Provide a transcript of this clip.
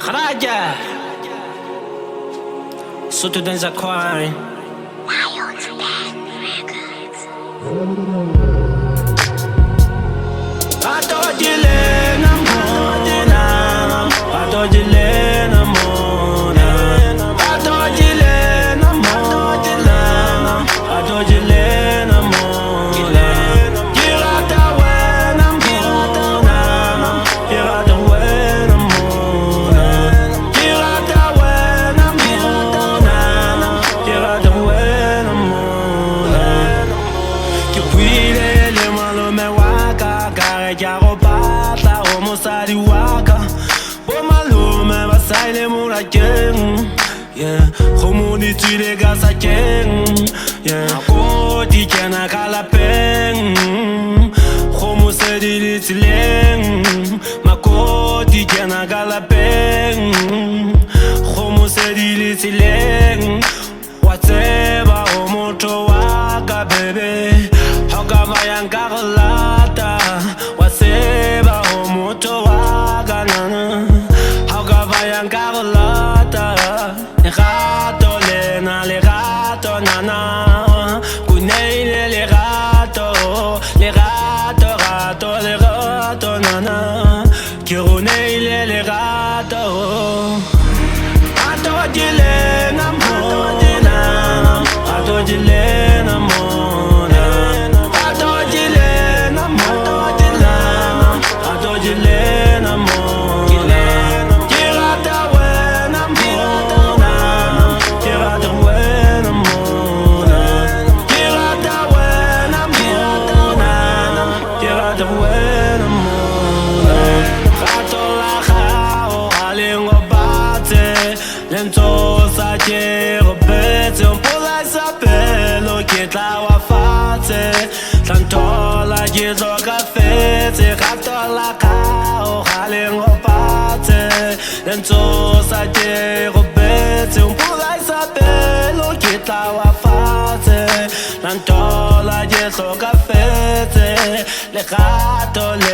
Raja Soto dans coin Mosadi waka Bo malume basaile murakeng Yeah, khomo di tsile ga sa keng Yeah, ko di kena kala peng Khomo se di tsileng Mako di kena kala peng Khomo se di tsileng Watseba o moto waka bebe Hoka bayang kagalata Watseba o moto waka nana Hoka bayang kagalata Le gato lena, le gato nana Kuneile le gato nana Kiruneile le gato Gato dilena mona Gato dilena mona Gato dilena mona Gato dilena mona Kirata wena mona Kirata wena mona Kirata wena mona Kirata wena mona Gato la gao alingo bate Lento sa quiero pete Un pola sa pelo che tla wa fate Tanto la ghizo caffè Se gato la cao alingo bate Lento sa quiero pete Un pola sa pelo che tla wa fate Tanto la ghizo caffè Le gato le